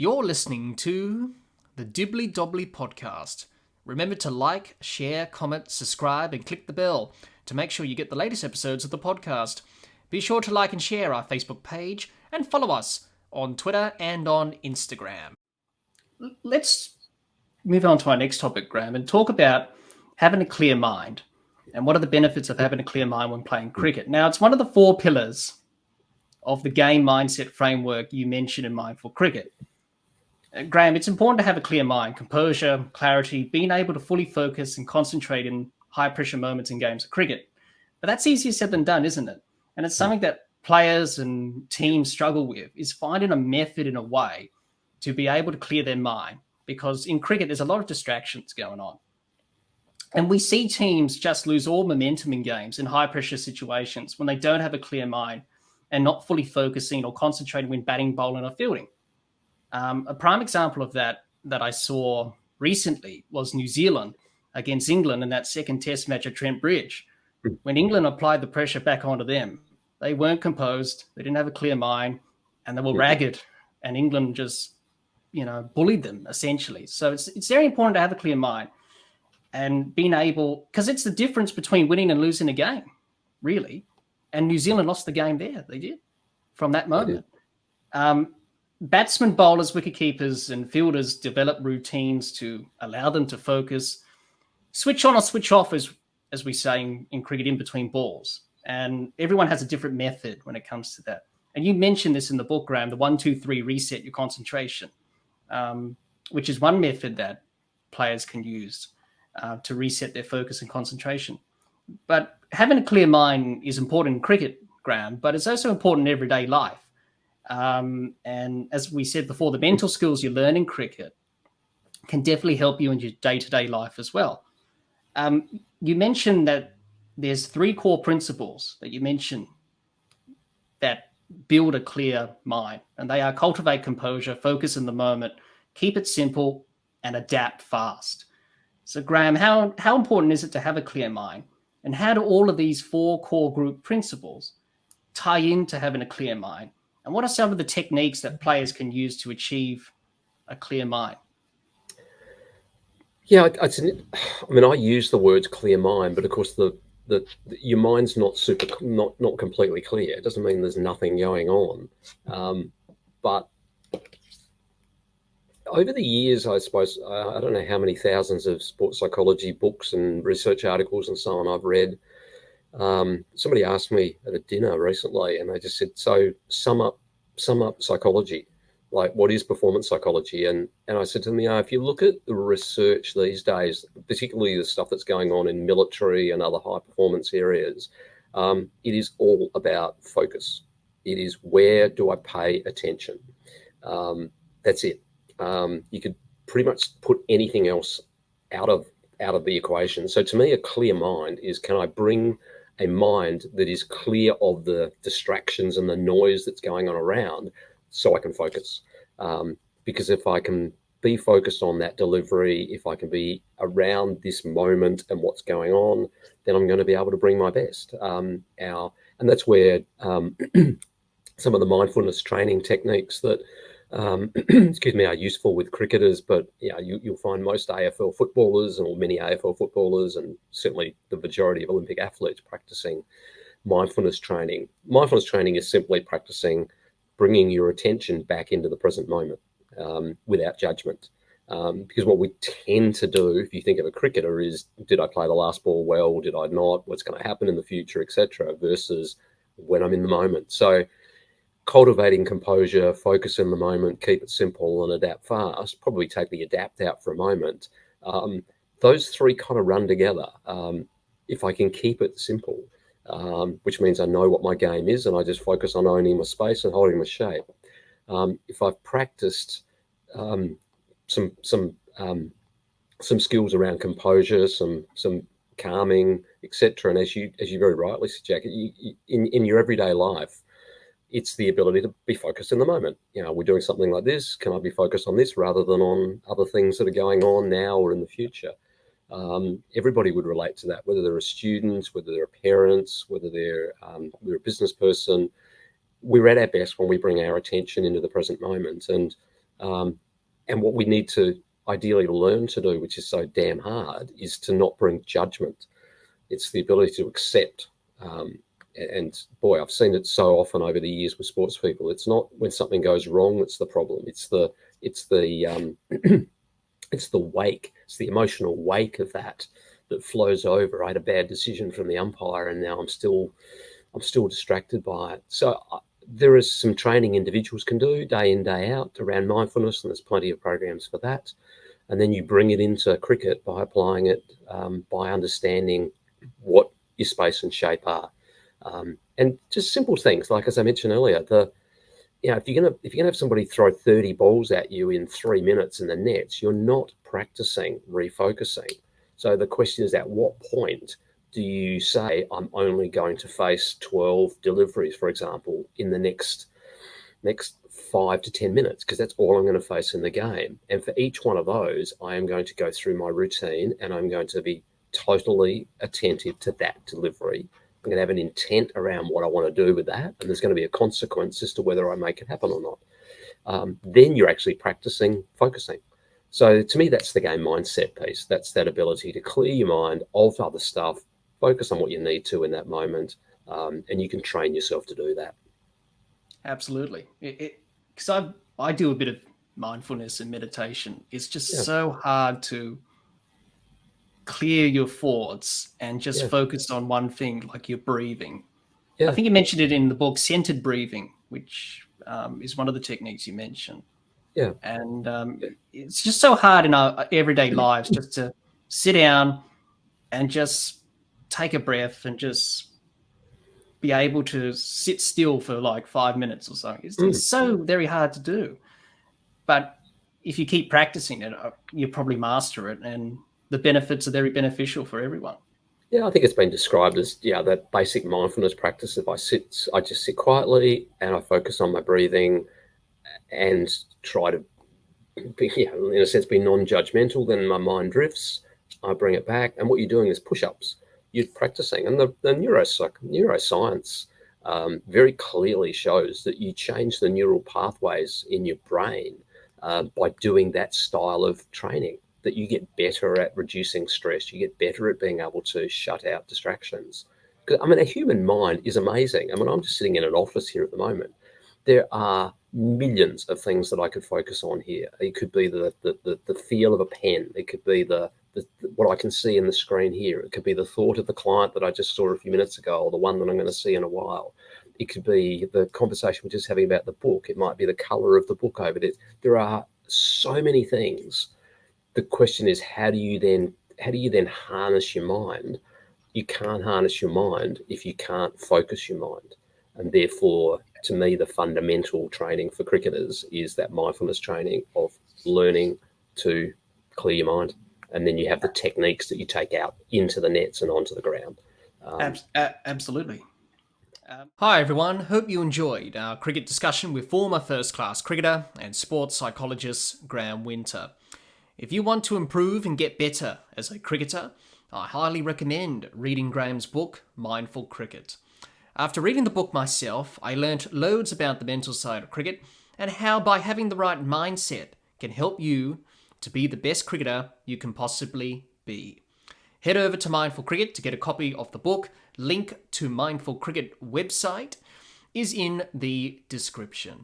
You're listening to the Dibbly-Dobbly podcast. Remember to like, share, comment, subscribe, and click the bell to make sure you get the latest episodes of the podcast. Be sure to like and share our Facebook page and follow us on Twitter and on Instagram. Let's move on to our next topic, Graham, and talk about having a clear mind and what are the benefits of having a clear mind when playing cricket. Now, it's one of the 4 pillars of the game mindset framework you mentioned in Mindful Cricket. Graham, it's important to have a clear mind, composure, clarity, being able to fully focus and concentrate in high-pressure moments in games of cricket. But that's easier said than done, isn't it? And it's something that players and teams struggle with, is finding a method in a way to be able to clear their mind. Because in cricket, there's a lot of distractions going on. And we see teams just lose all momentum in games in high-pressure situations when they don't have a clear mind and not fully focusing or concentrating when batting, bowling, or fielding. A prime example of that I saw recently was New Zealand against England in that second test match at Trent Bridge. When England applied the pressure back onto them, they weren't composed, they didn't have a clear mind, and they were ragged, and England just, bullied them essentially. So it's very important to have a clear mind and being able, because it's the difference between winning and losing a game, really. And New Zealand lost the game there. They did from that moment. Batsmen, bowlers, wicketkeepers, and fielders develop routines to allow them to focus, switch on or switch off, as we say in cricket, in between balls. And everyone has a different method when it comes to that. And you mentioned this in the book, Graham, the 1, 2, 3 reset your concentration, which is one method that players can use to reset their focus and concentration. But having a clear mind is important in cricket, Graham, but it's also important in everyday life. And as we said before, the mental skills you learn in cricket can definitely help you in your day-to-day life as well. You mentioned that there's 3 core principles that you mentioned that build a clear mind, and they are cultivate composure, focus in the moment, keep it simple, and adapt fast. So, Graham, how important is it to have a clear mind, and how do all of these 4 core group principles tie into having a clear mind? And what are some of the techniques that players can use to achieve a clear mind? Yeah, I use the words clear mind, but of course your mind's not completely clear. It doesn't mean there's nothing going on. But over the years, I suppose, I don't know how many thousands of sports psychology books and research articles and so on I've read. Somebody asked me at a dinner recently, and they just said, "So sum up psychology. Like, what is performance psychology?" And I said to them, if you look at the research these days, particularly the stuff that's going on in military and other high performance areas, it is all about focus. It is, where do I pay attention? That's it. You could pretty much put anything else out of the equation. So to me, a clear mind is, can I bring a mind that is clear of the distractions and the noise that's going on around, so I can focus. Because if I can be focused on that delivery, if I can be around this moment and what's going on, then I'm going to be able to bring my best. And that's where some of the mindfulness training techniques that are useful with cricketers, but you'll find most AFL footballers, or many AFL footballers, and certainly the majority of Olympic athletes practicing mindfulness training. Mindfulness training is simply practicing bringing your attention back into the present moment without judgment. Because what we tend to do, if you think of a cricketer, is, did I play the last ball well? Did I not? What's going to happen in the future, etc., versus when I'm in the moment. So cultivating composure, focus in the moment, keep it simple, and adapt fast, probably take the adapt out for a moment. Those 3 kind of run together. If I can keep it simple, which means I know what my game is and I just focus on owning my space and holding my shape. If I've practiced some skills around composure, some calming, etc., and as you very rightly said, Jack, in your everyday life, it's the ability to be focused in the moment. We're doing something like this. Can I be focused on this rather than on other things that are going on now or in the future? Everybody would relate to that, whether they're a student, whether they're parents, whether they're a business person. We're at our best when we bring our attention into the present moment. And And what we need to ideally learn to do, which is so damn hard, is to not bring judgment. It's the ability to accept. And boy, I've seen it so often over the years with sports people. It's not when something goes wrong that's the problem. It's the it's the wake. It's the emotional wake of that flows over. I had a bad decision from the umpire, and now I'm still distracted by it. So there is some training individuals can do day in, day out around mindfulness, and there's plenty of programs for that. And then you bring it into cricket by applying it, by understanding what your space and shape are. And just simple things, like as I mentioned earlier, if you're gonna have somebody throw 30 balls at you in 3 minutes in the nets, you're not practicing refocusing. So the question is, at what point do you say, I'm only going to face 12 deliveries, for example, in the next 5 to 10 minutes, because that's all I'm going to face in the game. And for each one of those, I am going to go through my routine, and I'm going to be totally attentive to that delivery. I'm going to have an intent around what I want to do with that, and there's going to be a consequence as to whether I make it happen or not. Then you're actually practicing focusing. So to me, that's the game mindset piece. That's that ability to clear your mind of other stuff, focus on what you need to in that moment, and you can train yourself to do that. Absolutely. Because I do a bit of mindfulness and meditation. It's just so hard to clear your thoughts and just focus on one thing, like your breathing. I think you mentioned it in the book, centered breathing, which is one of the techniques you mentioned. Yeah. And it's just so hard in our everyday lives just to sit down and just take a breath and just be able to sit still for like 5 minutes or so. It's so very hard to do. But if you keep practicing it, you'll probably master it, and the benefits are very beneficial for everyone. Yeah, I think it's been described as that basic mindfulness practice. If I just sit quietly and I focus on my breathing and try to be, in a sense, be non-judgmental. Then my mind drifts. I bring it back, and what you're doing is push-ups. You're practicing, and the neuroscience very clearly shows that you change the neural pathways in your brain by doing that style of training. That you get better at reducing stress. You get better at being able to shut out distractions. Because a human mind is amazing. I'm just sitting in an office here at the moment. There are millions of things that I could focus on here. It could be the feel of a pen. It could be the what I can see in the screen here. It could be the thought of the client that I just saw a few minutes ago, or the one that I'm going to see in a while. It could be the conversation we're just having about the book. It might be the color of the book over it. There are so many things. The question is, how do you then harness your mind? You can't harness your mind if you can't focus your mind. And therefore, to me, the fundamental training for cricketers is that mindfulness training of learning to clear your mind. And then you have the techniques that you take out into the nets and onto the ground. Absolutely. Hi, everyone. Hope you enjoyed our cricket discussion with former first-class cricketer and sports psychologist Graham Winter. If you want to improve and get better as a cricketer, I highly recommend reading Graham's book, Mindful Cricket. After reading the book myself, I learnt loads about the mental side of cricket and how by having the right mindset can help you to be the best cricketer you can possibly be. Head over to Mindful Cricket to get a copy of the book. Link to Mindful Cricket website is in the description.